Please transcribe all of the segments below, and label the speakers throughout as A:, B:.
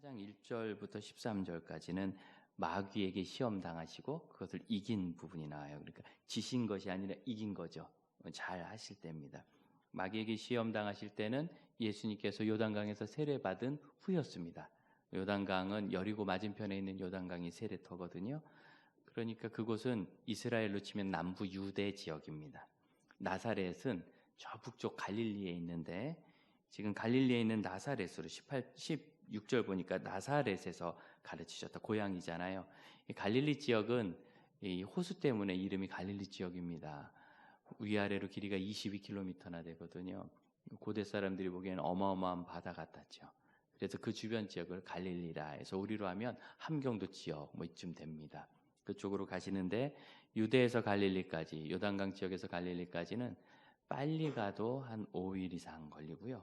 A: 4장 1절부터 13절까지는 마귀에게 시험 당하시고 그것을 이긴 부분이 나와요. 그러니까 지신 것이 아니라 이긴 거죠. 잘 하실 때입니다. 마귀에게 시험 당하실 때는 예수님께서 요단강에서 세례받은 후였습니다. 요단강은 여리고 맞은편에 있는 요단강이 세례터거든요. 그러니까 그곳은 이스라엘로 치면 남부 유대 지역입니다. 나사렛은 저 북쪽 갈릴리에 있는데 지금 갈릴리에 있는 나사렛으로 16절 보니까 나사렛에서 가르치셨다. 고향이잖아요. 이 갈릴리 지역은 이 호수 때문에 이름이 갈릴리 지역입니다. 위아래로 길이가 22km나 되거든요. 고대 사람들이 보기에는 어마어마한 바다 같았죠. 그래서 그 주변 지역을 갈릴리라 해서 우리로 하면 함경도 지역 뭐 이쯤 됩니다. 그쪽으로 가시는데 유대에서 갈릴리까지, 요단강 지역에서 갈릴리까지는 빨리 가도 한 5일 이상 걸리고요.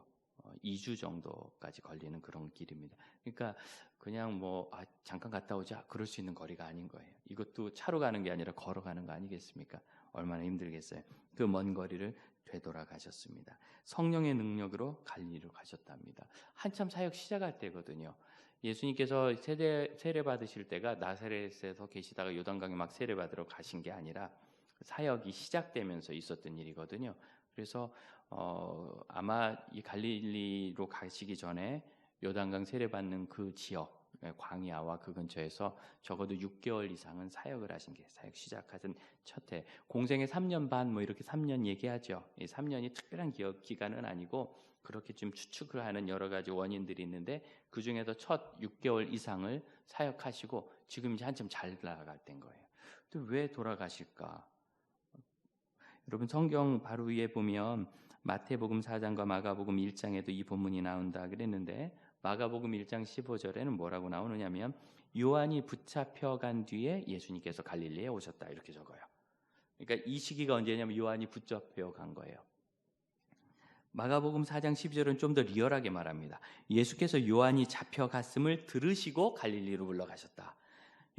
A: 2주 정도까지 걸리는 그런 길입니다. 그러니까 그냥 잠깐 갔다 오자 그럴 수 있는 거리가 아닌 거예요. 이것도 차로 가는 게 아니라 걸어가는 거 아니겠습니까? 얼마나 힘들겠어요. 그 먼 거리를 되돌아가셨습니다. 성령의 능력으로 갈릴리로 가셨답니다. 한참 사역 시작할 때거든요. 예수님께서 세례 받으실 때가 나사렛에서 계시다가 요단강에 막 세례 받으러 가신 게 아니라 사역이 시작되면서 있었던 일이거든요. 그래서 아마 이 갈릴리로 가시기 전에 요단강 세례받는 그 지역 광야와 그 근처에서 적어도 6개월 이상은 사역을 하신 게 사역 시작하신 첫 해. 공생의 3년 반 이렇게 3년 얘기하죠. 이 3년이 특별한 기간은 아니고 그렇게 좀 추측을 하는 여러 가지 원인들이 있는데 그 중에서 첫 6개월 이상을 사역하시고 지금 이제 한참 잘 나아갈 때인 거예요. 또 왜 돌아가실까? 여러분 성경 바로 위에 보면 마태복음 4장과 마가복음 1장에도 이 본문이 나온다 그랬는데 마가복음 1장 15절에는 뭐라고 나오느냐면 요한이 붙잡혀간 뒤에 예수님께서 갈릴리에 오셨다 이렇게 적어요. 그러니까 이 시기가 언제냐면 요한이 붙잡혀간 거예요. 마가복음 4장 12절은 좀 더 리얼하게 말합니다. 예수께서 요한이 잡혀갔음을 들으시고 갈릴리로 물러가셨다.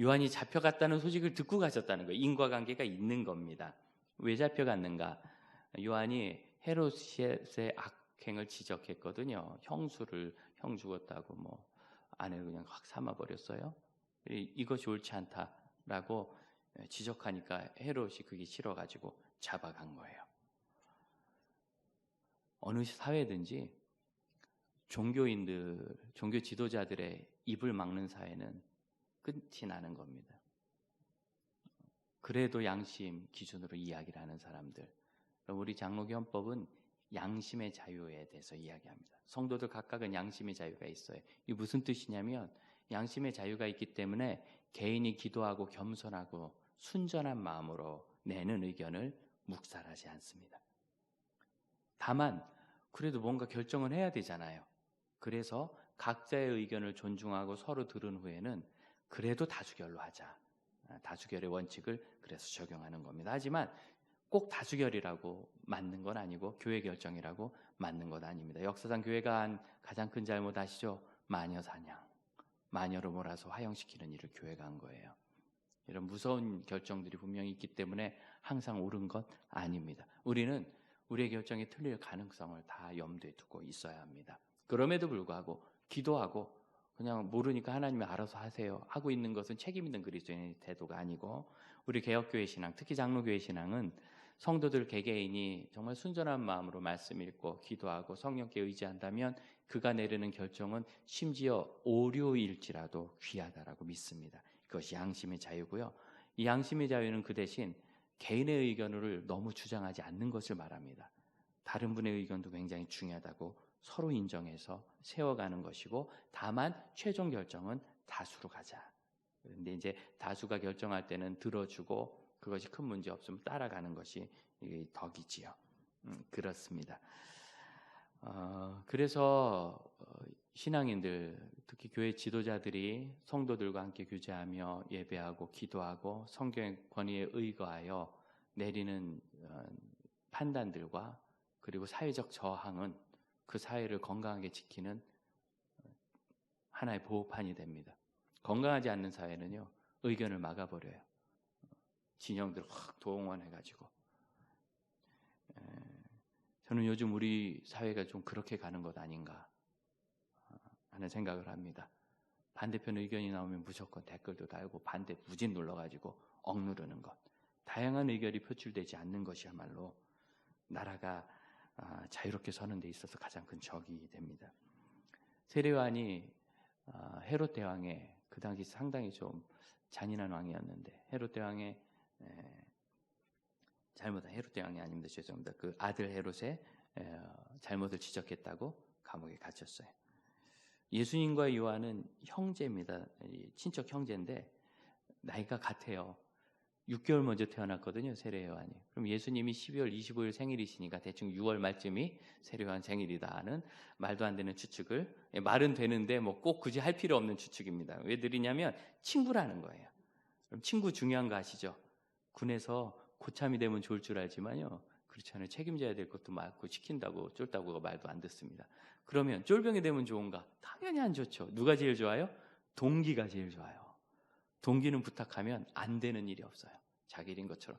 A: 요한이 잡혀갔다는 소식을 듣고 가셨다는 거예요. 인과관계가 있는 겁니다. 왜 잡혀갔는가? 요한이 헤롯의 악행을 지적했거든요. 형 죽었다고 아내를 그냥 확 삼아버렸어요. 이것이 옳지 않다라고 지적하니까 헤롯이 그게 싫어가지고 잡아간 거예요. 어느 사회든지 종교인들, 종교 지도자들의 입을 막는 사회는 끝이 나는 겁니다. 그래도 양심 기준으로 이야기를 하는 사람들. 우리 장로교 헌법은 양심의 자유에 대해서 이야기합니다. 성도들 각각은 양심의 자유가 있어요. 이게 무슨 뜻이냐면 양심의 자유가 있기 때문에 개인이 기도하고 겸손하고 순전한 마음으로 내는 의견을 묵살하지 않습니다. 다만 그래도 뭔가 결정을 해야 되잖아요. 그래서 각자의 의견을 존중하고 서로 들은 후에는 그래도 다수결로 하자. 다수결의 원칙을 그래서 적용하는 겁니다. 하지만 꼭 다수결이라고 맞는 건 아니고 교회 결정이라고 맞는 건 아닙니다. 역사상 교회가 한 가장 큰 잘못 아시죠? 마녀 사냥. 마녀로 몰아서 화형시키는 일을 교회가 한 거예요. 이런 무서운 결정들이 분명히 있기 때문에 항상 옳은 것 아닙니다. 우리는 우리의 결정이 틀릴 가능성을 다 염두에 두고 있어야 합니다. 그럼에도 불구하고 기도하고 그냥 모르니까 하나님이 알아서 하세요 하고 있는 것은 책임 있는 그리스도인의 태도가 아니고 우리 개혁교회 신앙, 특히 장로교회 신앙은 성도들 개개인이 정말 순전한 마음으로 말씀 읽고 기도하고 성령께 의지한다면 그가 내리는 결정은 심지어 오류일지라도 귀하다라고 믿습니다. 그것이 양심의 자유고요. 이 양심의 자유는 그 대신 개인의 의견을 너무 주장하지 않는 것을 말합니다. 다른 분의 의견도 굉장히 중요하다고 서로 인정해서 세워가는 것이고 다만 최종 결정은 다수로 가자. 그런데 이제 다수가 결정할 때는 들어주고 그것이 큰 문제 없으면 따라가는 것이 덕이지요. 그렇습니다. 그래서 신앙인들, 특히 교회 지도자들이 성도들과 함께 교제하며 예배하고 기도하고 성경의 권위에 의거하여 내리는 판단들과 그리고 사회적 저항은 그 사회를 건강하게 지키는 하나의 보호판이 됩니다. 건강하지 않는 사회는요, 의견을 막아버려요. 진영들을 확 동원해가지고. 저는 요즘 우리 사회가 좀 그렇게 가는 것 아닌가 하는 생각을 합니다. 반대편 의견이 나오면 무조건 댓글도 달고 반대 무진 눌러가지고 억누르는 것. 다양한 의견이 표출되지 않는 것이야말로 나라가 자유롭게 서는 데 있어서 가장 큰 적이 됩니다. 세례요한이 헤롯 대왕의 그 당시 상당히 좀 잔인한 왕이었는데 헤롯 대왕의 헤롯 대왕이 아닙니다. 죄송합니다. 그 아들 헤롯의 잘못을 지적했다고 감옥에 갇혔어요. 예수님과 요한은 형제입니다. 친척 형제인데 나이가 같아요. 6개월 먼저 태어났거든요. 세례요한이. 그럼 예수님이 12월 25일 생일이시니까 대충 6월 말쯤이 세례요한 생일이다는 말도 안 되는 추측을, 말은 되는데 뭐 꼭 굳이 할 필요 없는 추측입니다. 왜 드리냐면 친구라는 거예요. 그럼 친구 중요한 거 아시죠? 군에서 고참이 되면 좋을 줄 알지만요, 그렇지 않아요. 책임져야 될 것도 많고 시킨다고 쫄다고 말도 안 듣습니다. 그러면 쫄병이 되면 좋은가? 당연히 안 좋죠. 누가 제일 좋아요? 동기가 제일 좋아요. 동기는 부탁하면 안 되는 일이 없어요. 자기 일인 것처럼.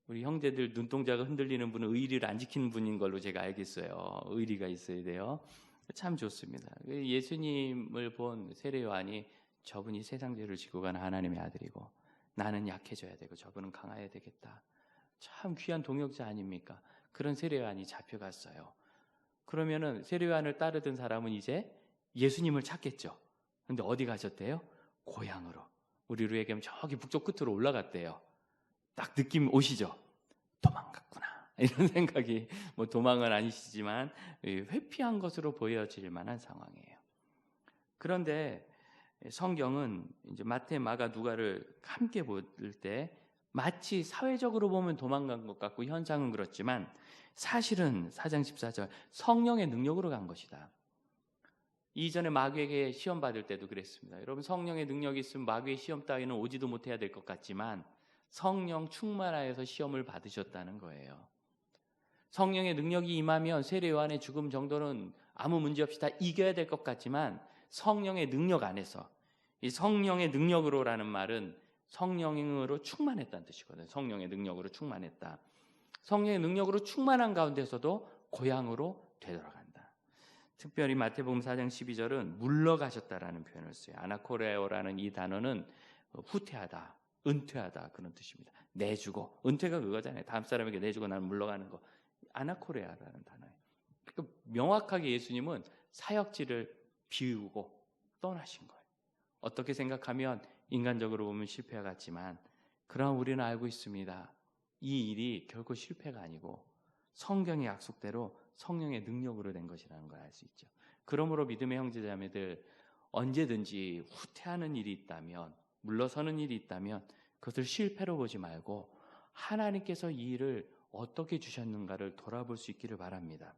A: 우리 형제들 눈동자가 흔들리는 분은 의리를 안 지키는 분인 걸로 제가 알겠어요. 의리가 있어야 돼요. 참 좋습니다. 예수님을 본 세례요한이 저분이 세상 죄를 지고 가는 하나님의 아들이고 나는 약해져야 되고 저분은 강해야 되겠다. 참 귀한 동역자 아닙니까? 그런 세례요한이 잡혀갔어요. 그러면은 세례요한을 따르던 사람은 이제 예수님을 찾겠죠. 근데 어디 가셨대요? 고향으로. 우리로 얘기하면 저기 북쪽 끝으로 올라갔대요. 딱 느낌 오시죠? 도망갔구나. 이런 생각이, 뭐 도망은 아니시지만 회피한 것으로 보여질 만한 상황이에요. 그런데 성경은 이제 마태, 마가, 누가를 함께 볼 때 마치 사회적으로 보면 도망간 것 같고 현상은 그렇지만 사실은 4장 14절 성령의 능력으로 간 것이다. 이전에 마귀에게 시험 받을 때도 그랬습니다. 여러분, 성령의 능력이 있으면 마귀의 시험 따위는 오지도 못해야 될 것 같지만 성령 충만하여서 시험을 받으셨다는 거예요. 성령의 능력이 임하면 세례요한의 죽음 정도는 아무 문제 없이 다 이겨야 될 것 같지만 성령의 능력 안에서, 이 성령의 능력으로라는 말은 성령으로 충만했다는 뜻이거든요. 성령의 능력으로 충만했다. 성령의 능력으로 충만한 가운데서도 고향으로 되돌아간다. 특별히 마태복음 4장 12절은 물러가셨다라는 표현을 써요. 아나코레오라는 이 단어는 후퇴하다, 은퇴하다 그런 뜻입니다. 내주고, 은퇴가 그거잖아요. 다음 사람에게 내주고 나는 물러가는 거. 아나코레아라는 단어예요. 그러니까 명확하게 예수님은 사역지를 비우고 떠나신 거예요. 어떻게 생각하면 인간적으로 보면 실패와 같지만 그러나 우리는 알고 있습니다. 이 일이 결코 실패가 아니고 성경의 약속대로 성령의 능력으로 된 것이라는 걸 알 수 있죠. 그러므로 믿음의 형제자매들, 언제든지 후퇴하는 일이 있다면, 물러서는 일이 있다면 그것을 실패로 보지 말고 하나님께서 이 일을 어떻게 주셨는가를 돌아볼 수 있기를 바랍니다.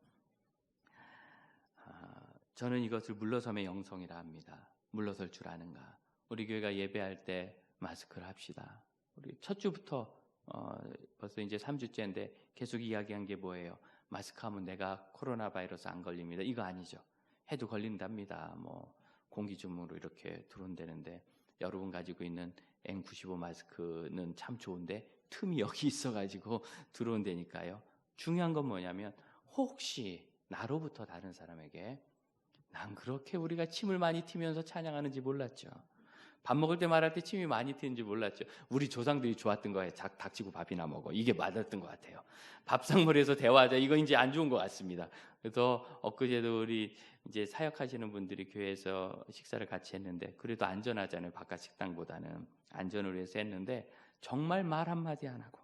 A: 저는 이것을 물러섬의 영성이라 합니다. 물러설 줄 아는가. 우리 교회가 예배할 때 마스크를 합시다. 우리 첫 주부터 벌써 이제 3주째인데 계속 이야기한 게 뭐예요? 마스크하면 내가 코로나 바이러스 안 걸립니다. 이거 아니죠. 해도 걸린답니다. 뭐 공기중으로 이렇게 들어온다는데 여러분 가지고 있는 N95 마스크는 참 좋은데 틈이 여기 있어가지고 들어온다니까요. 중요한 건 뭐냐면 혹시 나로부터 다른 사람에게 난 그렇게 우리가 침을 많이 튀면서 찬양하는지 몰랐죠. 밥 먹을 때 말할 때 침이 많이 튀는지 몰랐죠. 우리 조상들이 좋았던 거예요. 닥치고 밥이나 먹어. 이게 맞았던 것 같아요. 밥상머리에서 대화하자. 이거 이제 안 좋은 것 같습니다. 그래서 엊그제도 우리 이제 사역하시는 분들이 교회에서 식사를 같이 했는데 그래도 안전하잖아요. 바깥 식당보다는 안전을 위해서 했는데 정말 말 한마디 안 하고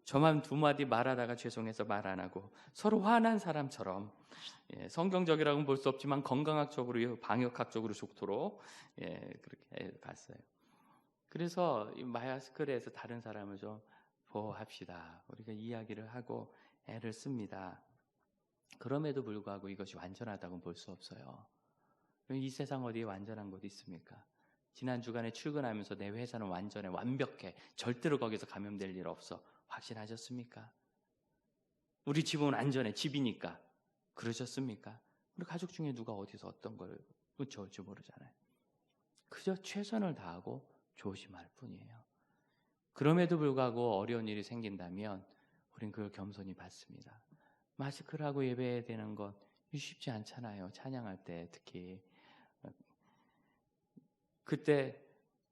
A: 저만 두 마디 말하다가 죄송해서 말 안 하고 서로 화난 사람처럼 성경적이라고는 볼 수 없지만 건강학적으로 방역학적으로 좋도록 그렇게 갔어요. 그래서 이 마스크를 해서 다른 사람을 좀 보호합시다. 우리가 이야기를 하고 애를 씁니다. 그럼에도 불구하고 이것이 완전하다고는 볼 수 없어요. 이 세상 어디에 완전한 곳이 있습니까? 지난 주간에 출근하면서 내 회사는 완전해, 완벽해, 절대로 거기서 감염될 일 없어. 확신하셨습니까? 우리 집은 안전해, 집이니까. 그러셨습니까? 우리 가족 중에 누가 어디서 어떤 걸 묻혀올지 모르잖아요. 그저 최선을 다하고 조심할 뿐이에요. 그럼에도 불구하고 어려운 일이 생긴다면 우린 그걸 겸손히 받습니다. 마스크를 하고 예배해야 되는 것 쉽지 않잖아요. 찬양할 때 특히. 그때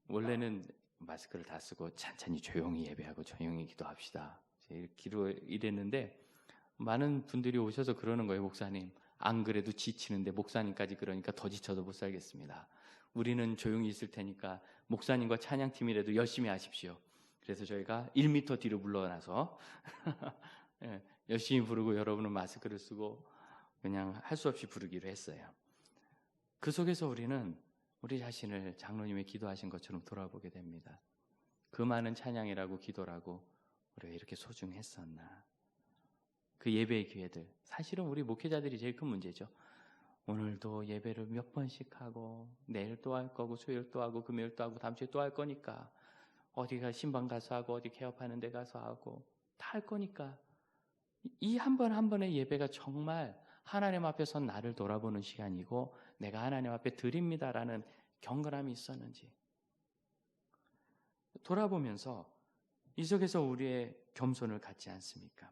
A: 원래는 마스크를 다 쓰고 찬찬히 조용히 예배하고 조용히 기도합시다. 이랬는데 많은 분들이 오셔서 그러는 거예요. 목사님, 안 그래도 지치는데 목사님까지 그러니까 더 지쳐서 못 살겠습니다. 우리는 조용히 있을 테니까 목사님과 찬양팀이라도 열심히 하십시오. 그래서 저희가 1m 뒤로 물러나서 예, 열심히 부르고 여러분은 마스크를 쓰고 그냥 할 수 없이 부르기로 했어요. 그 속에서 우리는 우리 자신을 장로님이 기도하신 것처럼 돌아보게 됩니다. 그 많은 찬양이라고 기도라고 우리가 이렇게 소중했었나. 그 예배의 기회들, 사실은 우리 목회자들이 제일 큰 문제죠. 오늘도 예배를 몇 번씩 하고 내일 또 할 거고 수요일 또 하고 금요일 또 하고 다음 주에 또 할 거니까 어디가 신방 가서 하고 어디 개업하는 데 가서 하고 다 할 거니까 이 한 번 한 번의 예배가 정말 하나님 앞에서 나를 돌아보는 시간이고 내가 하나님 앞에 드립니다라는 경건함이 있었는지 돌아보면서 이 속에서 우리의 겸손을 갖지 않습니까?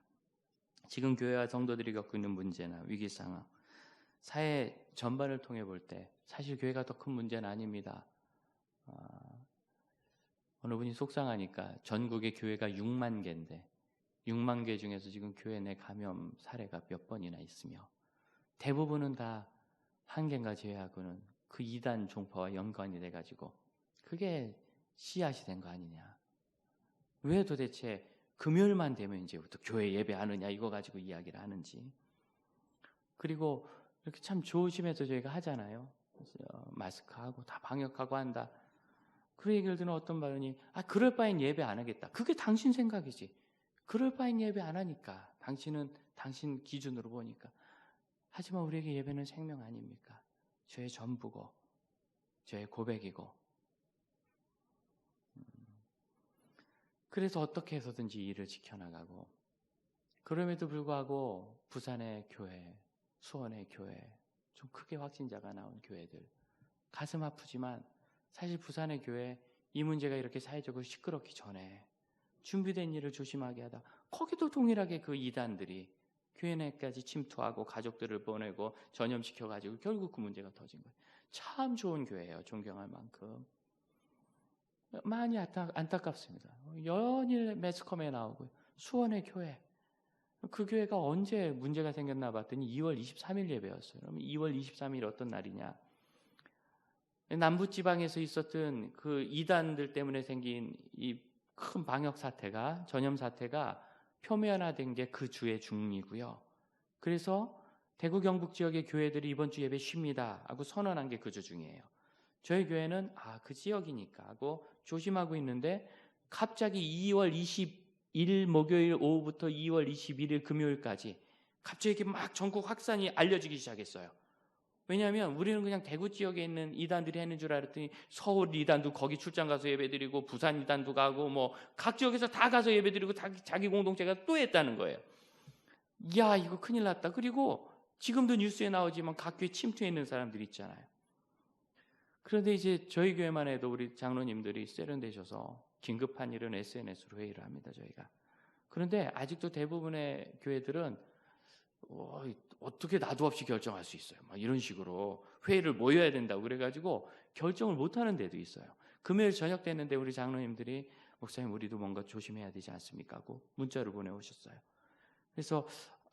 A: 지금 교회와 성도들이 겪고 있는 문제나 위기 상황, 사회 전반을 통해 볼 때 사실 교회가 더 큰 문제는 아닙니다. 어느 분이 속상하니까 전국의 교회가 6만 개인데 6만 개 중에서 지금 교회 내 감염 사례가 몇 번이나 있으며 대부분은 다 한 개인가 제외하고는 그 이단 종파와 연관이 돼가지고 그게 씨앗이 된 거 아니냐. 왜 도대체 금요일만 되면 이제부터 교회 예배하느냐 이거 가지고 이야기를 하는지. 그리고 이렇게 참 조심해서 저희가 하잖아요. 마스크하고 다 방역하고 한다. 그 얘기를 듣는 어떤 분이 그럴 바엔 예배 안 하겠다. 그게 당신 생각이지. 그럴 바엔 예배 안 하니까. 당신은 당신 기준으로 보니까. 하지만 우리에게 예배는 생명 아닙니까? 저의 전부고 저의 고백이고 그래서 어떻게 해서든지 일을 지켜나가고 그럼에도 불구하고 부산의 교회, 수원의 교회 좀 크게 확진자가 나온 교회들 가슴 아프지만 사실 부산의 교회 이 문제가 이렇게 사회적으로 시끄럽기 전에 준비된 일을 조심하게 하다 거기도 동일하게 그 이단들이 교회 내까지 침투하고 가족들을 보내고 전염시켜가지고 결국 그 문제가 터진 거예요. 참 좋은 교회예요. 존경할 만큼. 많이 안타깝습니다. 연일 매스컴에 나오고 수원의 교회. 그 교회가 언제 문제가 생겼나 봤더니 2월 23일 예배였어요. 그러면 2월 23일 어떤 날이냐? 남부지방에서 있었던 그 이단들 때문에 생긴 이 큰 방역 사태가 전염 사태가 표면화된 게 그 주의 중이고요. 그래서 대구 경북 지역의 교회들이 이번 주 예배 쉽니다 하고 선언한 게 그 주 중이에요. 저희 교회는 그 지역이니까 하고 조심하고 있는데 갑자기 2월 21일 목요일 오후부터 2월 21일 금요일까지 갑자기 막 전국 확산이 알려지기 시작했어요. 왜냐하면 우리는 그냥 대구 지역에 있는 이단들이 했는 줄 알았더니 서울 이단도 거기 출장 가서 예배드리고 부산 이단도 가고 뭐 각 지역에서 다 가서 예배드리고 자기 공동체가 또 했다는 거예요. 야 이거 큰일 났다. 그리고 지금도 뉴스에 나오지만 각 교회 침투해 있는 사람들이 있잖아요. 그런데 이제 저희 교회만 해도 우리 장로님들이 세련되셔서 긴급한 일은 SNS로 회의를 합니다. 저희가. 그런데 아직도 대부분의 교회들은 어떻게 나도 없이 결정할 수 있어요. 막 이런 식으로 회의를 모여야 된다고 그래가지고 결정을 못하는 데도 있어요. 금요일 저녁 됐는데 우리 장로님들이 목사님 우리도 뭔가 조심해야 되지 않습니까? 하고 문자를 보내오셨어요. 그래서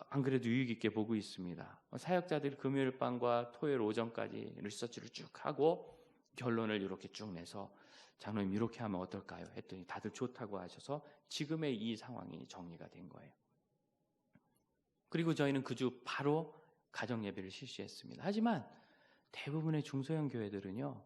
A: 안 그래도 유익 있게 보고 있습니다. 사역자들이 금요일 밤과 토요일 오전까지 리서치를 쭉 하고 결론을 이렇게 쭉 내서 장로님 이렇게 하면 어떨까요? 했더니 다들 좋다고 하셔서 지금의 이 상황이 정리가 된 거예요. 그리고 저희는 그 주 바로 가정 예배를 실시했습니다. 하지만 대부분의 중소형 교회들은요.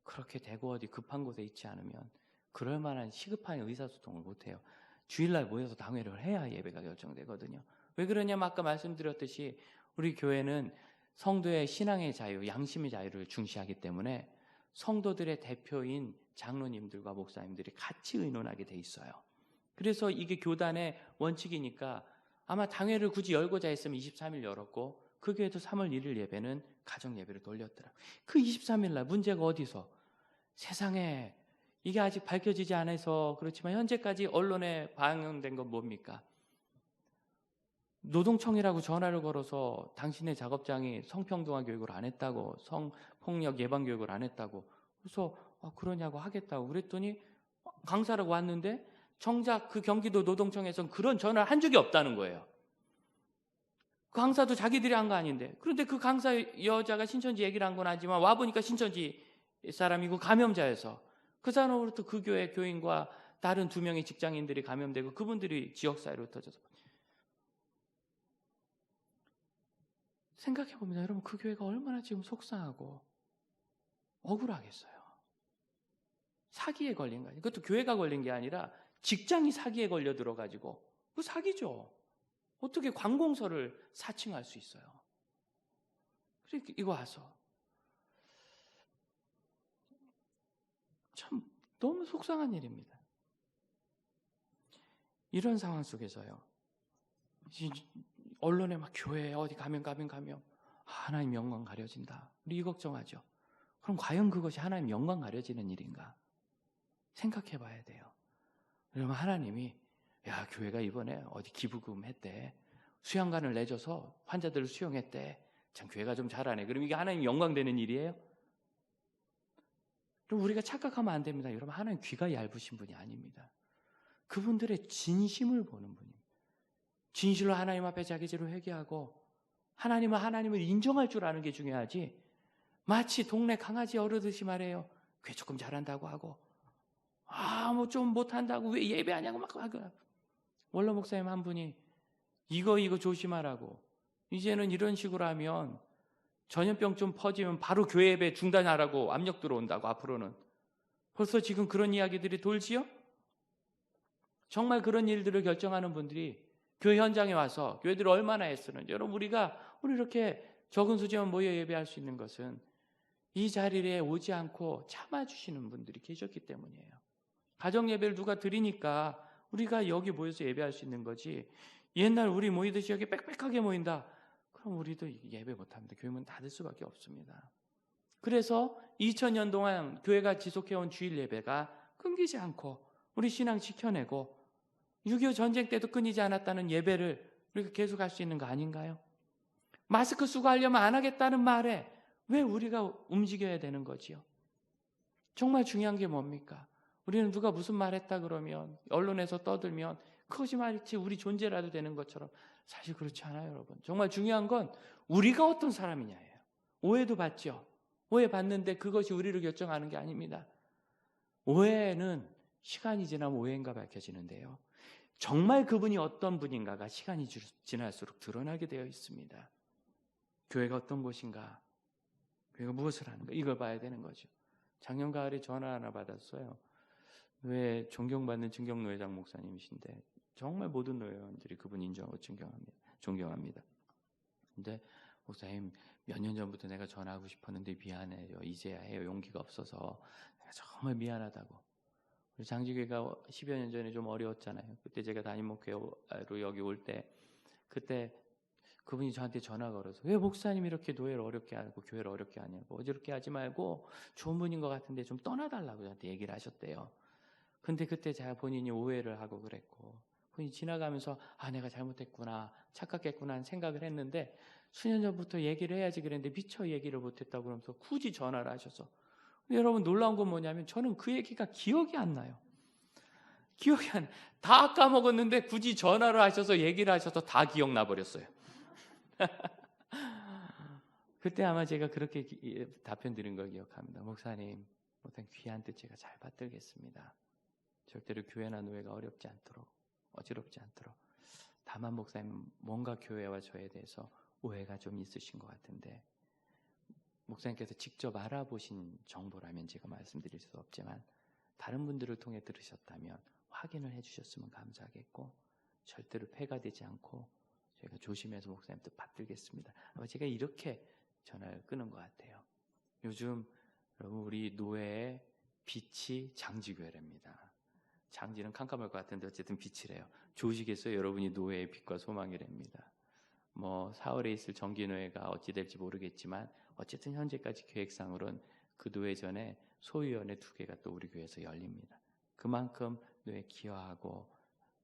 A: 그렇게 대구 어디 급한 곳에 있지 않으면 그럴 만한 시급한 의사소통을 못해요. 주일날 모여서 당회를 해야 예배가 결정되거든요. 왜 그러냐면 아까 말씀드렸듯이 우리 교회는 성도의 신앙의 자유, 양심의 자유를 중시하기 때문에 성도들의 대표인 장로님들과 목사님들이 같이 의논하게 돼 있어요. 그래서 이게 교단의 원칙이니까 아마 당회를 굳이 열고자 했으면 23일 열었고 그 교회도 3월 1일 예배는 가정 예배를 돌렸더라고요. 그 23일 날 문제가 어디서? 세상에 이게 아직 밝혀지지 않아서 그렇지만 현재까지 언론에 방영된 건 뭡니까? 노동청이라고 전화를 걸어서 당신의 작업장이 성평등화 교육을 안 했다고 성폭력 예방 교육을 안 했다고 그래서 그러냐고 하겠다고 그랬더니 강사라고 왔는데 정작 그 경기도 노동청에서는 그런 전화를 한 적이 없다는 거예요. 그 강사도 자기들이 한 거 아닌데. 그런데 그 강사 여자가 신천지 얘기를 한 건 아니지만 와보니까 신천지 사람이고 감염자여서 그 사람으로부터 그 교회 교인과 다른 2명의 직장인들이 감염되고 그분들이 지역사회로 흩어져서 생각해봅니다. 여러분 그 교회가 얼마나 지금 속상하고 억울하겠어요. 사기에 걸린 거 아니에요. 그것도 교회가 걸린 게 아니라 직장이 사기에 걸려 들어가지고 그 사기죠. 어떻게 관공서를 사칭할 수 있어요? 그러니까 이거 와서 참 너무 속상한 일입니다. 이런 상황 속에서요. 언론에 막 교회 어디 가면 하나님 영광 가려진다. 우리 이 걱정하죠. 그럼 과연 그것이 하나님 영광 가려지는 일인가? 생각해 봐야 돼요. 그러면 하나님이 야 교회가 이번에 어디 기부금 했대. 수양관을 내줘서 환자들을 수용했대. 참 교회가 좀 잘하네. 그럼 이게 하나님 영광 되는 일이에요? 그럼 우리가 착각하면 안 됩니다. 여러분 하나님 귀가 얇으신 분이 아닙니다. 그분들의 진심을 보는 분입니다. 진실로 하나님 앞에 자기 죄를 회개하고 하나님은 하나님을 인정할 줄 아는 게 중요하지. 마치 동네 강아지 어르듯이 말해요. 교회 조금 잘한다고 하고 뭐 좀 못한다고 왜 예배하냐고 막 하고. 원로 목사님 한 분이 이거 조심하라고. 이제는 이런 식으로 하면 전염병 좀 퍼지면 바로 교회 예배 중단하라고 압력 들어온다고 앞으로는. 벌써 지금 그런 이야기들이 돌지요? 정말 그런 일들을 결정하는 분들이 교회 현장에 와서 교회들이 얼마나 애쓰는지. 여러분 우리 이렇게 적은 수지만 모여 예배할 수 있는 것은 이 자리에 오지 않고 참아주시는 분들이 계셨기 때문이에요. 가정 예배를 누가 드리니까 우리가 여기 모여서 예배할 수 있는 거지. 옛날 우리 모이듯이 여기 빽빽하게 모인다. 그럼 우리도 예배 못합니다. 교회 문 닫을 수밖에 없습니다. 그래서 2000년 동안 교회가 지속해온 주일 예배가 끊기지 않고 우리 신앙 지켜내고 6.25 전쟁 때도 끊이지 않았다는 예배를 우리가 계속할 수 있는 거 아닌가요? 마스크 쓰고 하려면 안 하겠다는 말에 왜 우리가 움직여야 되는 거지요? 정말 중요한 게 뭡니까? 우리는 누가 무슨 말 했다 그러면 언론에서 떠들면 그것이 마치 우리 존재라도 되는 것처럼 사실 그렇지 않아요, 여러분. 정말 중요한 건 우리가 어떤 사람이냐예요. 오해도 받죠. 오해 받는데 그것이 우리를 결정하는 게 아닙니다. 오해는 시간이 지나면 오해인가 밝혀지는데요. 정말 그분이 어떤 분인가가 시간이 지날수록 드러나게 되어 있습니다. 교회가 어떤 곳인가, 교회가 무엇을 하는가, 이걸 봐야 되는 거죠. 작년 가을에 전화 하나 받았어요. 왜 존경받는 증경노회장 목사님이신데 정말 모든 노회원들이 그분 인정하고 존경합니다. 근데 목사님 몇 년 전부터 내가 전화하고 싶었는데 미안해요. 이제야 해요. 용기가 없어서 내가 정말 미안하다고. 우리 장지교회가 10여 년 전에 좀 어려웠잖아요. 그때 제가 담임 목회로 여기 올 때 그때 그분이 저한테 전화 걸어서 왜 목사님 이렇게 노예를 어렵게 하고 교회를 어렵게 하냐고, 어지럽게 하지 말고 좋은 분인 것 같은데 좀 떠나달라고 저한테 얘기를 하셨대요. 근데 그때 제가 본인이 오해를 하고 그랬고 본인이 지나가면서 내가 잘못했구나, 착각했구나 하는 생각을 했는데 수년 전부터 얘기를 해야지 그랬는데 미처 얘기를 못했다고 그러면서 굳이 전화를 하셔서. 여러분 놀라운 건 뭐냐면 저는 그 얘기가 기억이 안 나요. 다 까먹었는데 굳이 전화를 하셔서 얘기를 하셔서 다 기억나 버렸어요. 그때 아마 제가 그렇게 답변 드린 걸 기억합니다. 목사님 귀한 뜻 제가 잘 받들겠습니다. 절대로 교회나 노예가 어렵지 않도록, 어지럽지 않도록. 다만 목사님 뭔가 교회와 저에 대해서 오해가 좀 있으신 것 같은데 목사님께서 직접 알아보신 정보라면 제가 말씀드릴 수 없지만 다른 분들을 통해 들으셨다면 확인을 해주셨으면 감사하겠고 절대로 폐가 되지 않고 저희가 조심해서 목사님 뜻 받들겠습니다. 아마 제가 이렇게 전화를 끊은 것 같아요. 요즘 여러분 우리 노예의 빛이 장지교회랍니다. 장지는 캄캄할 것 같은데 어쨌든 빛이래요. 좋으시겠어요? 여러분이 노예의 빛과 소망이랍니다. 4월에 있을 정기노예가 어찌 될지 모르겠지만 어쨌든 현재까지 계획상으로는 그 노예전에 소위원회 2개가 또 우리 교회에서 열립니다. 그만큼 노예 기여하고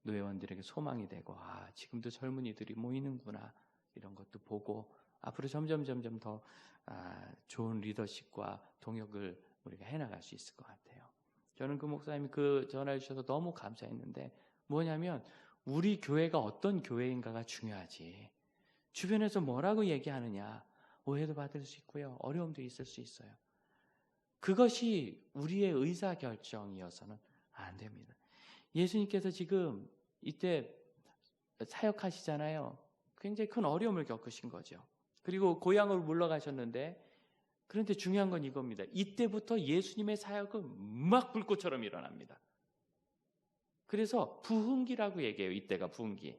A: 노예원들에게 소망이 되고 지금도 젊은이들이 모이는구나 이런 것도 보고 앞으로 점점 더 좋은 리더십과 동역을 우리가 해나갈 수 있을 것 같아요. 저는 그 목사님이 그 전화해 주셔서 너무 감사했는데 뭐냐면 우리 교회가 어떤 교회인가가 중요하지. 주변에서 뭐라고 얘기하느냐 오해도 받을 수 있고요. 어려움도 있을 수 있어요. 그것이 우리의 의사결정이어서는 안 됩니다. 예수님께서 지금 이때 사역하시잖아요. 굉장히 큰 어려움을 겪으신 거죠. 그리고 고향으로 물러가셨는데 그런데 중요한 건 이겁니다. 이때부터 예수님의 사역은 막 불꽃처럼 일어납니다. 그래서 부흥기라고 얘기해요. 이때가 부흥기.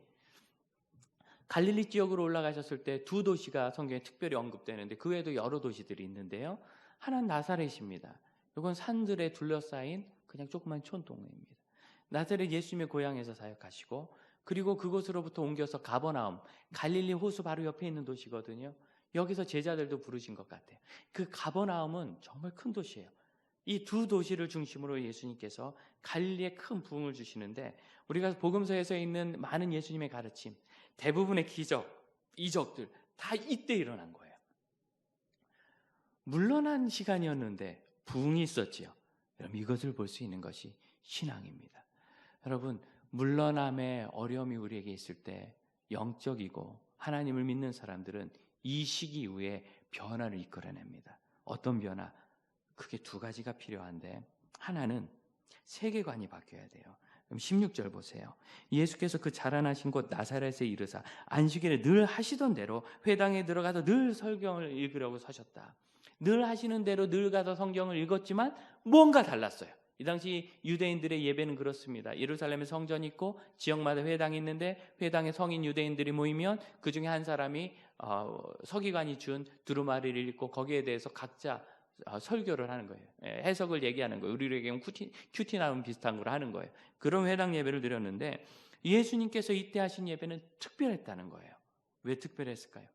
A: 갈릴리 지역으로 올라가셨을 때 두 도시가 성경에 특별히 언급되는데 그 외에도 여러 도시들이 있는데요. 하나는 나사렛입니다. 이건 산들에 둘러싸인 그냥 조그만 촌동네입니다. 나사렛 예수님의 고향에서 사역하시고 그리고 그곳으로부터 옮겨서 가버나움, 갈릴리 호수 바로 옆에 있는 도시거든요. 여기서 제자들도 부르신 것 같아요. 그 가버나움은 정말 큰 도시예요. 이 두 도시를 중심으로 예수님께서 갈릴리에 큰 부흥을 주시는데 우리가 복음서에서 있는 많은 예수님의 가르침, 대부분의 기적, 이적들 다 이때 일어난 거예요. 물러난 시간이었는데 부흥이 있었지요. 여러분 이것을 볼 수 있는 것이 신앙입니다. 여러분 물러남의 어려움이 우리에게 있을 때 영적이고 하나님을 믿는 사람들은 이 시기 이후에 변화를 이끌어냅니다. 어떤 변화? 크게 두 가지가 필요한데 하나는 세계관이 바뀌어야 돼요. 그럼 16절 보세요. 예수께서 그 자라나신 곳 나사렛에 이르사 안식일에 늘 하시던 대로 회당에 들어가서 늘 성경을 읽으려고 서셨다. 늘 하시는 대로 늘 가서 성경을 읽었지만 뭔가 달랐어요. 이 당시 유대인들의 예배는 그렇습니다. 예루살렘에 성전이 있고 지역마다 회당이 있는데 회당에 성인 유대인들이 모이면 그 중에 한 사람이 서기관이 준 두루마리를 읽고 거기에 대해서 각자 설교를 하는 거예요. 해석을 얘기하는 거예요. 우리로 얘기하면 큐티 나움 비슷한 걸 하는 거예요. 그런 회당 예배를 드렸는데 예수님께서 이때 하신 예배는 특별했다는 거예요. 왜 특별했을까요?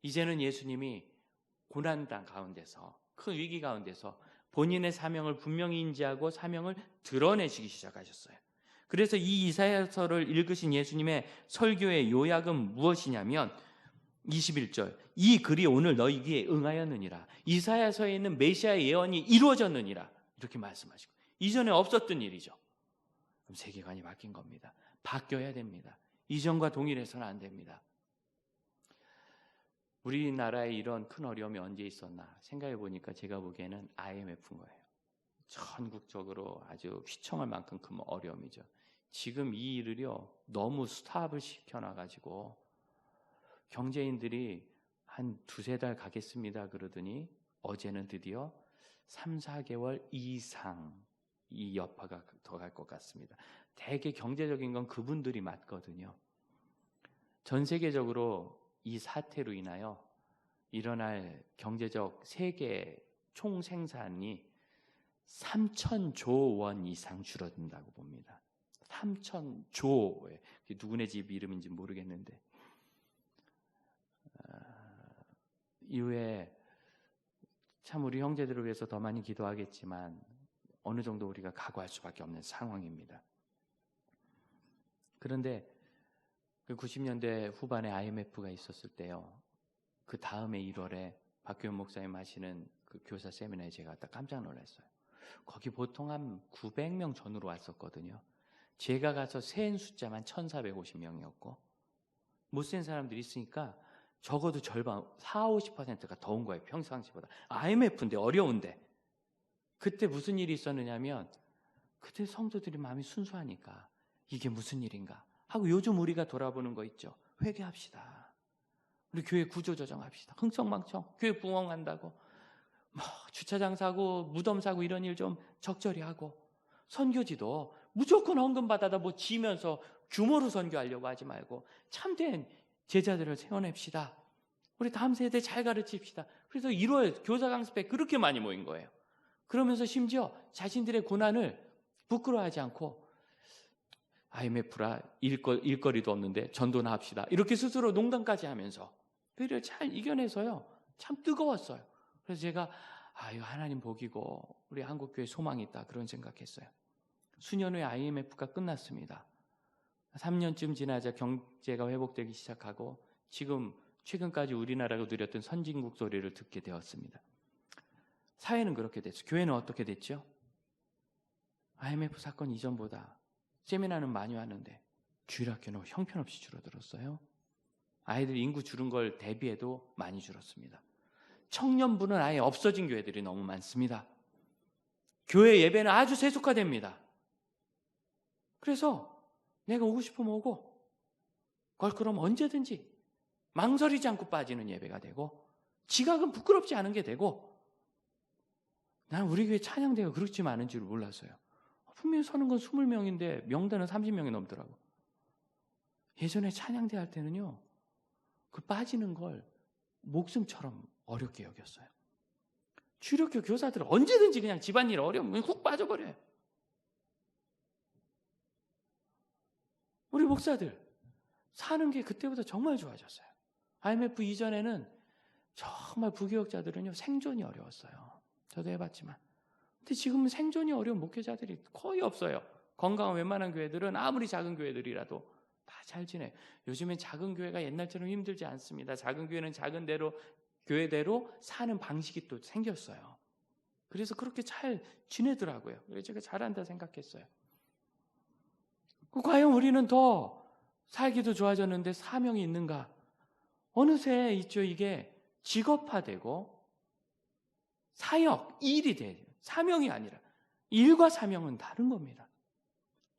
A: 이제는 예수님이 고난당 가운데서 큰 위기 가운데서 본인의 사명을 분명히 인지하고 사명을 드러내시기 시작하셨어요. 그래서 이 이사야서를 읽으신 예수님의 설교의 요약은 무엇이냐면 21절 이 글이 오늘 너희 귀에 응하였느니라. 이사야서에 있는 메시아의 예언이 이루어졌느니라. 이렇게 말씀하시고 이전에 없었던 일이죠. 그럼 세계관이 바뀐 겁니다. 바뀌어야 됩니다. 이전과 동일해서는 안 됩니다. 우리나라에 이런 큰 어려움이 언제 있었나 생각해 보니까 제가 보기에는 IMF인 거예요. 전국적으로 아주 휘청할 만큼 큰 어려움이죠. 지금 이 일을요 너무 스탑을 시켜놔가지고 경제인들이 한 두세 달 가겠습니다 그러더니 어제는 드디어 3, 4개월 이상 이 여파가 더 갈 것 같습니다. 대개 경제적인 건 그분들이 맞거든요. 전 세계적으로 이 사태로 인하여 일어날 경제적 세계 총생산이 3,000조 원 이상 줄어든다고 봅니다. 3,000조. 누구네 집 이름인지 모르겠는데 이후에 참 우리 형제들을 위해서 더 많이 기도하겠지만 어느 정도 우리가 각오할 수밖에 없는 상황입니다. 그런데 그 90년대 후반에 IMF가 있었을 때요. 그 다음에 1월에 박규현 목사님 하시는 그 교사 세미나에 제가 딱 깜짝 놀랐어요. 거기 보통 한 900명 전후로 왔었거든요. 제가 가서 센 숫자만 1,450명이었고 못 센 사람들이 있으니까 적어도 절반, 40~50%가 더 온 거예요. 평상시보다. IMF인데 어려운데. 그때 무슨 일이 있었느냐면 그때 성도들이 마음이 순수하니까 이게 무슨 일인가 하고 요즘 우리가 돌아보는 거 있죠. 회개합시다. 우리 교회 구조조정합시다. 흥청망청 교회 부흥한다고 주차장 사고 무덤 사고 이런 일 좀 적절히 하고 선교지도 무조건 헌금 받아다 뭐 지면서 규모로 선교하려고 하지 말고 참된 제자들을 세워냅시다. 우리 다음 세대 잘 가르칩시다. 그래서 1월 교사 강습회 그렇게 많이 모인 거예요. 그러면서 심지어 자신들의 고난을 부끄러워하지 않고 IMF라 일거리도 없는데 전도나 합시다. 이렇게 스스로 농담까지 하면서 그 일을 잘 이겨내서요. 참 뜨거웠어요. 그래서 제가 이거 하나님 복이고 우리 한국교회 소망이 있다 그런 생각했어요. 수년 후에 IMF가 끝났습니다. 3년쯤 지나자 경제가 회복되기 시작하고 지금 최근까지 우리나라가 누렸던 선진국 소리를 듣게 되었습니다. 사회는 그렇게 됐죠. 교회는 어떻게 됐죠? IMF 사건 이전보다 세미나는 많이 왔는데 주일학교는 형편없이 줄어들었어요. 아이들 인구 줄은 걸 대비해도 많이 줄었습니다. 청년부는 아예 없어진 교회들이 너무 많습니다. 교회 예배는 아주 세속화됩니다. 그래서 내가 오고 싶으면 오고 걸그럼 언제든지 망설이지 않고 빠지는 예배가 되고 지각은 부끄럽지 않은 게 되고 나는 우리 교회 찬양대가 그렇지 많은 줄 몰랐어요. 분명히 서는 건 20명인데 명단은 30명이 넘더라고. 예전에 찬양대 할 때는요. 그 빠지는 걸 목숨처럼 어렵게 여겼어요. 주일학교 교사들은 언제든지 그냥 집안일 어려우면 훅 빠져버려요. 우리 목사들 사는 게 그때보다 정말 좋아졌어요. IMF 이전에는 정말 부교역자들은요 생존이 어려웠어요. 저도 해봤지만. 근데 지금은 생존이 어려운 목회자들이 거의 없어요. 건강한 웬만한 교회들은 아무리 작은 교회들이라도 다 잘 지내요. 요즘엔 작은 교회가 옛날처럼 힘들지 않습니다. 작은 교회는 작은 대로 교회대로 사는 방식이 또 생겼어요. 그래서 그렇게 잘 지내더라고요. 그래서 제가 잘한다 생각했어요. 과연 우리는 더 살기도 좋아졌는데 사명이 있는가? 어느새 있죠. 이게 직업화되고 사역, 일이 돼요. 사명이 아니라 일과 사명은 다른 겁니다.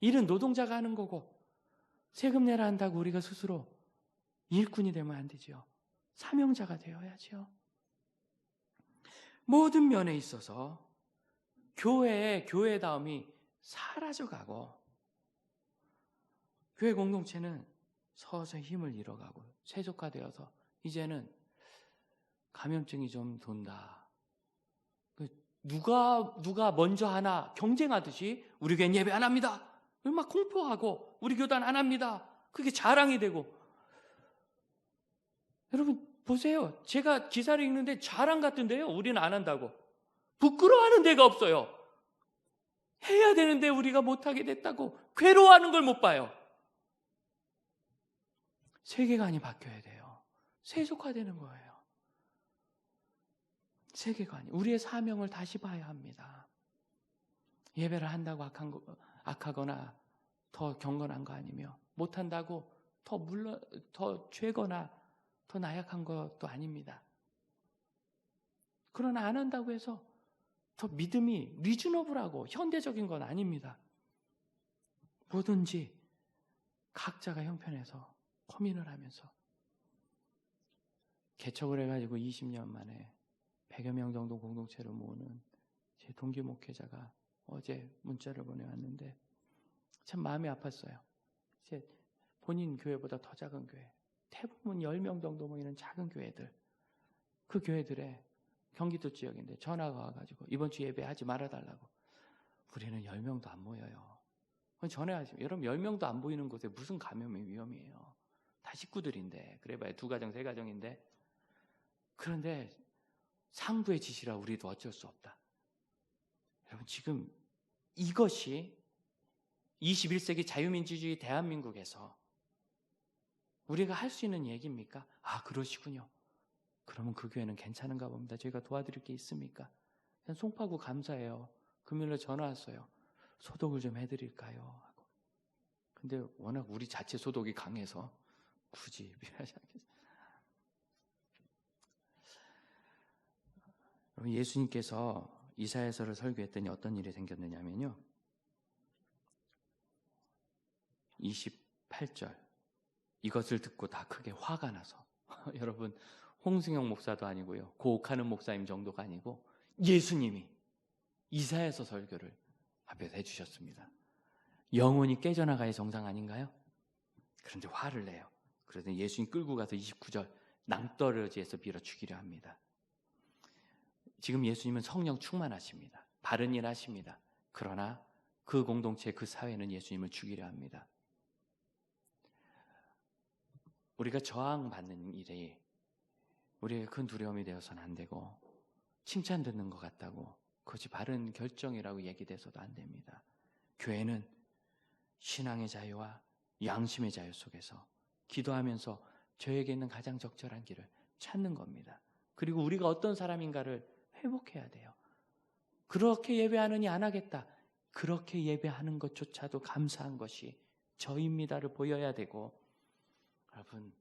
A: 일은 노동자가 하는 거고 세금 내라 한다고 우리가 스스로 일꾼이 되면 안 되죠. 사명자가 되어야죠. 모든 면에 있어서 교회다움이 사라져가고 교회 공동체는 서서히 힘을 잃어가고 세속화되어서 이제는 감염증이 좀 돈다. 누가 먼저 하나 경쟁하듯이 우리 교회는 예배 안 합니다. 막 공포하고 우리 교단 안 합니다. 그게 자랑이 되고. 여러분 보세요. 제가 기사를 읽는데 자랑 같은데요. 우리는 안 한다고. 부끄러워하는 데가 없어요. 해야 되는데 우리가 못하게 됐다고 괴로워하는 걸 못 봐요. 세계관이 바뀌어야 돼요. 세속화되는 거예요. 세계관이. 우리의 사명을 다시 봐야 합니다. 예배를 한다고 악하거나 더 경건한 거 아니며 못한다고 더 죄거나 더 나약한 것도 아닙니다. 그러나 안 한다고 해서 더 믿음이 리즈너블하고 현대적인 건 아닙니다. 뭐든지 각자가 형편에서 고민을 하면서 개척을 해가지고 20년 만에 100여 명 정도 공동체를 모으는 제 동기 목회자가 어제 문자를 보내왔는데 참 마음이 아팠어요. 이제 본인 교회보다 더 작은 교회, 대부분 10명 정도 모이는 작은 교회들, 그 교회들에 경기도 지역인데 전화가 와가지고 이번 주 예배하지 말아달라고. 우리는 10명도 안 모여요. 전화하시면 여러분 10명도 안 보이는 곳에 무슨 감염의 위험이에요. 다 식구들인데 그래봐야 2가정 3가정인데 그런데 상부의 지시라 우리도 어쩔 수 없다. 여러분 지금 이것이 21세기 자유민주주의 대한민국에서 우리가 할 수 있는 얘기입니까? 아 그러시군요. 그러면 그 교회는 괜찮은가 봅니다. 저희가 도와드릴 게 있습니까? 그냥 송파구 감사해요. 금요일에 전화 왔어요. 소독을 좀 해드릴까요? 하고. 근데 워낙 우리 자체 소독이 강해서 굳이 필요하지 않겠어요. 예수님께서 이사야서를 설교했더니 어떤 일이 생겼느냐면요. 28절 이것을 듣고 다 크게 화가 나서 여러분 홍승영 목사도 아니고요. 고옥하는 목사님 정도가 아니고 예수님이 이사야서 설교를 앞에서 해주셨습니다. 영혼이 깨져나가야 정상 아닌가요? 그런데 화를 내요. 그래서 예수님 끌고 가서 29절 낭떠러지에서 밀어 죽이려 합니다. 지금 예수님은 성령 충만하십니다. 바른 일 하십니다. 그러나 그 공동체, 그 사회는 예수님을 죽이려 합니다. 우리가 저항받는 일이 우리에게 큰 두려움이 되어서는 안 되고 칭찬 듣는 것 같다고 그것이 바른 결정이라고 얘기돼서도 안 됩니다. 교회는 신앙의 자유와 양심의 자유 속에서 기도하면서 저에게 있는 가장 적절한 길을 찾는 겁니다. 그리고 우리가 어떤 사람인가를 회복해야 돼요. 그렇게 예배하느니 안 하겠다. 그렇게 예배하는 것조차도 감사한 것이 저입니다를 보여야 되고, 여러분,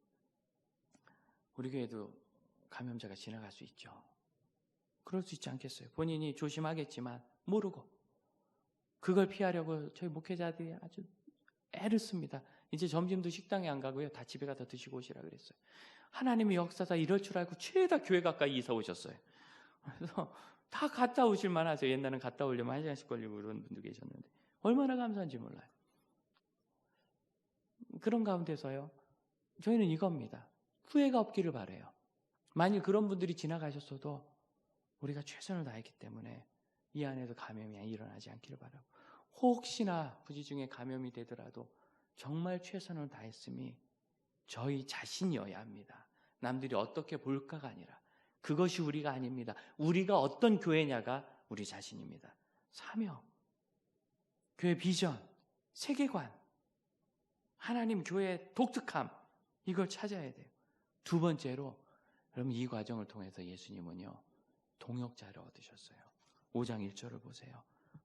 A: 우리 교회도 감염자가 지나갈 수 있죠. 그럴 수 있지 않겠어요? 본인이 조심하겠지만 모르고 그걸 피하려고 저희 목회자들이 아주 애를 씁니다. 이제 점심도 식당에 안 가고요. 다 집에 가서 드시고 오시라 그랬어요. 하나님의 역사가 이럴 줄 알고 죄다 교회 가까이 이사 오셨어요. 그래서 다 갔다 오실 만하세요. 옛날에는 갔다 오려면 1시간씩 걸리고 그런 분도 계셨는데 얼마나 감사한지 몰라요. 그런 가운데서요. 저희는 이겁니다. 후회가 없기를 바라요. 만일 그런 분들이 지나가셨어도 우리가 최선을 다했기 때문에 이 안에서 감염이 일어나지 않기를 바라고, 혹시나 부지 중에 감염이 되더라도 정말 최선을 다했음이 저희 자신이어야 합니다. 남들이 어떻게 볼까가 아니라 그것이 우리가 아닙니다. 우리가 어떤 교회냐가 우리 자신입니다. 사명, 교회 비전, 세계관, 하나님 교회의 독특함, 이걸 찾아야 돼요. 두 번째로, 여러분 이 과정을 통해서 예수님은요 동역자를 얻으셨어요. 5장 1절을 보세요.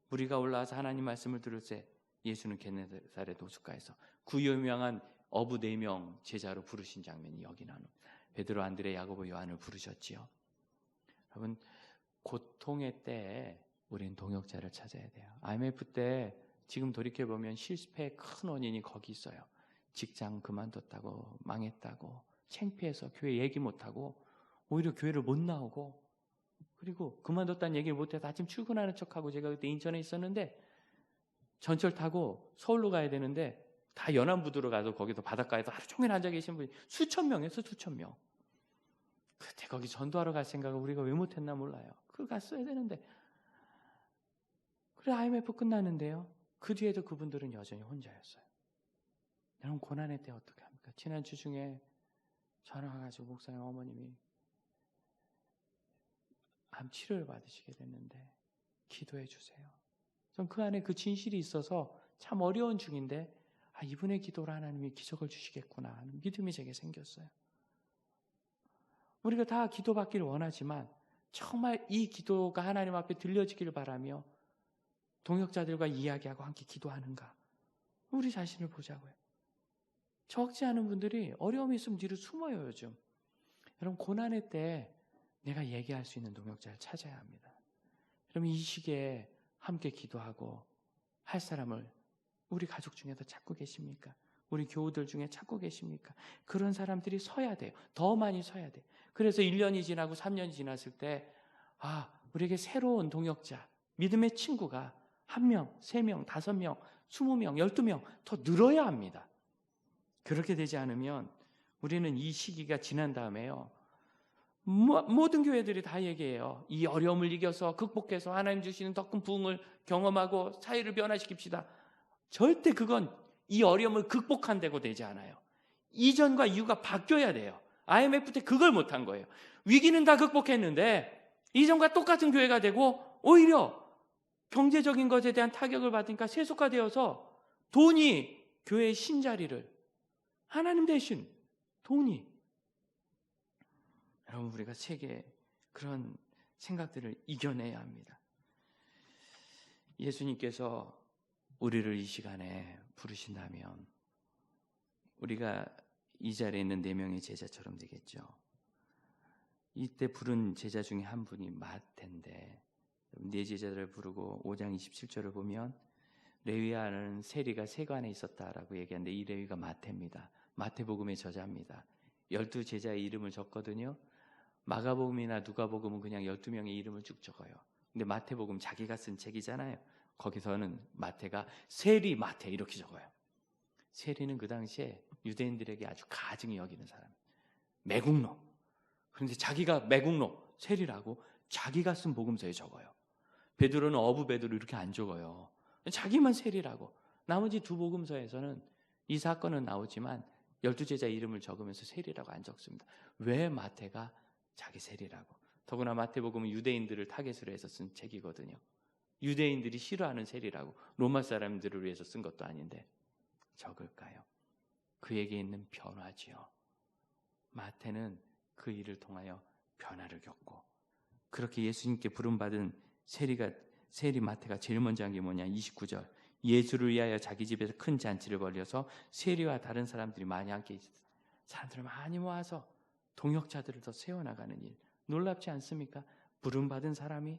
A: 무리가 올라와서 하나님 말씀을 들을 때 예수는 게네사렛 호숫가에서 그 유명한 어부 4명 제자로 부르신 장면이 여기 나옵니다. 베드로, 안드레, 야고보, 요한을 부르셨지요. 여러분, 고통의 때에 우리는 동역자를 찾아야 돼요. IMF 때 지금 돌이켜보면 실패의 큰 원인이 거기 있어요. 직장 그만뒀다고, 망했다고, 창피해서 교회 얘기 못하고, 오히려 교회를 못 나오고, 그리고 그만뒀다는 얘기를 못해서 아침 출근하는 척하고, 제가 그때 인천에 있었는데 전철 타고 서울로 가야 되는데 다 연안부두로 가서 거기서 바닷가에서 하루 종일 앉아 계신 분이 수천 명에서 수천 명. 그때 거기 전도하러 갈 생각을 우리가 왜 못했나 몰라요. 그거 갔어야 되는데. 그래 IMF 끝났는데요. 그 뒤에도 그분들은 여전히 혼자였어요. 여러분 고난의 때 어떻게 합니까? 지난 주 중에 전화 와가지고 목사님 어머님이 암 치료를 받으시게 됐는데 기도해 주세요. 전 그 안에 그 진실이 있어서 참 어려운 중인데 이분의 기도로 하나님이 기적을 주시겠구나 하는 믿음이 제게 생겼어요. 우리가 다 기도받기를 원하지만 정말 이 기도가 하나님 앞에 들려지기를 바라며 동역자들과 이야기하고 함께 기도하는가? 우리 자신을 보자고요. 적지 않은 분들이 어려움이 있으면 뒤로 숨어요 요즘. 여러분 고난의 때 내가 얘기할 수 있는 동역자를 찾아야 합니다. 여러분 이 시기에 함께 기도하고 할 사람을 우리 가족 중에서 찾고 계십니까? 우리 교우들 중에 찾고 계십니까? 그런 사람들이 서야 돼요. 더 많이 서야 돼요. 그래서 1년이 지나고 3년이 지났을 때 우리에게 새로운 동역자, 믿음의 친구가 1명, 3명, 5명, 20명, 12명 더 늘어야 합니다. 그렇게 되지 않으면 우리는 이 시기가 지난 다음에요. 모든 교회들이 다 얘기해요. 이 어려움을 이겨서 극복해서 하나님 주시는 더 큰 부흥을 경험하고 사회를 변화시킵시다. 절대 그건 이 어려움을 극복한다고 되지 않아요. 이전과 이후가 바뀌어야 돼요. IMF 때 그걸 못한 거예요. 위기는 다 극복했는데 이전과 똑같은 교회가 되고 오히려 경제적인 것에 대한 타격을 받으니까 세속화되어서 돈이 교회의 신자리를, 하나님 대신 돈이, 여러분 우리가 세계의 그런 생각들을 이겨내야 합니다. 예수님께서 우리를 이 시간에 부르신다면 우리가 이 자리에 있는 4명의 제자처럼 되겠죠. 이때 부른 제자 중에 한 분이 마태인데, 네 제자들을 부르고 5장 27절을 보면 레위와는 세리가 세관에 있었다라고 얘기하는데 이 레위가 마태입니다. 마태복음의 저자입니다. 12제자의 이름을 적거든요. 마가복음이나 누가복음은 그냥 12명의 이름을 쭉 적어요. 근데 마태복음 자기가 쓴 책이잖아요. 거기서는 마태가 세리 마태 이렇게 적어요. 세리는 그 당시에 유대인들에게 아주 가증히 여기는 사람, 매국노. 그런데 자기가 매국노 세리라고 자기가 쓴 복음서에 적어요. 베드로는 어부 베드로 이렇게 안 적어요. 자기만 세리라고. 나머지 2 복음서에서는 이 사건은 나오지만 12제자 이름을 적으면서 세리라고 안 적습니다. 왜 마태가 자기 세리라고? 더구나 마태복음은 유대인들을 타겟으로 해서 쓴 책이거든요. 유대인들이 싫어하는 세리라고 로마 사람들을 위해서 쓴 것도 아닌데 적을까요? 그에게 있는 변화지요. 마태는 그 일을 통하여 변화를 겪고 그렇게 예수님께 부름받은 세리가 세리 마태가 제일 먼저 한 게 뭐냐? 29절. 예수를 위하여 자기 집에서 큰 잔치를 벌여서 세리와 다른 사람들이 많이 함께 있었어요. 사람들을 많이 모아서 동역자들을 더 세워나가는 일. 놀랍지 않습니까? 부름받은 사람이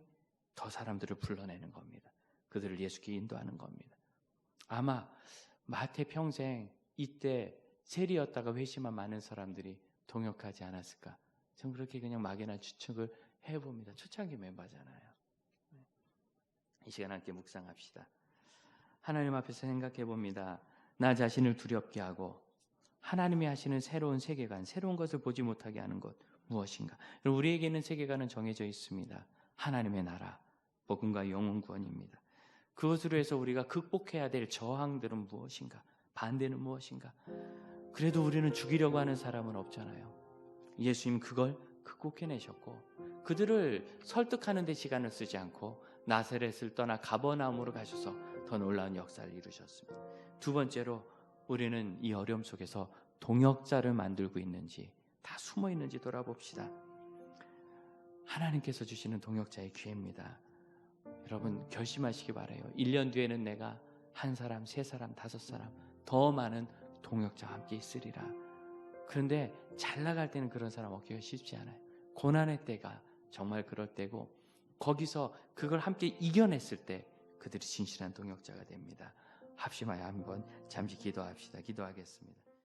A: 더 사람들을 불러내는 겁니다. 그들을 예수께 인도하는 겁니다. 아마 마태 평생 이때 세리였다가 회심한 많은 사람들이 동역하지 않았을까? 전 그렇게 그냥 막연한 추측을 해봅니다. 초창기 멤버잖아요. 이 시간 함께 묵상합시다. 하나님 앞에서 생각해 봅니다. 나 자신을 두렵게 하고 하나님이 하시는 새로운 세계관, 새로운 것을 보지 못하게 하는 것 무엇인가? 우리에게는 세계관은 정해져 있습니다. 하나님의 나라, 복음과 영혼 구원입니다. 그것으로 해서 우리가 극복해야 될 저항들은 무엇인가? 반대는 무엇인가? 그래도 우리는 죽이려고 하는 사람은 없잖아요. 예수님 그걸 극복해내셨고 그들을 설득하는 데 시간을 쓰지 않고 나사렛을 떠나 가버나움으로 가셔서 더 놀라운 역사를 이루셨습니다. 두 번째로 우리는 이 어려움 속에서 동역자를 만들고 있는지 다 숨어 있는지 돌아봅시다. 하나님께서 주시는 동역자의 기회입니다. 여러분 결심하시기 바라요. 1년 뒤에는 내가 한 사람, 세 사람, 다섯 사람 더 많은 동역자와 함께 있으리라. 그런데 잘 나갈 때는 그런 사람 얻기가 쉽지 않아요. 고난의 때가 정말 그럴 때고 거기서 그걸 함께 이겨냈을 때 그들이 진실한 동역자가 됩니다. 합심하여 한번 잠시 기도합시다. 기도하겠습니다.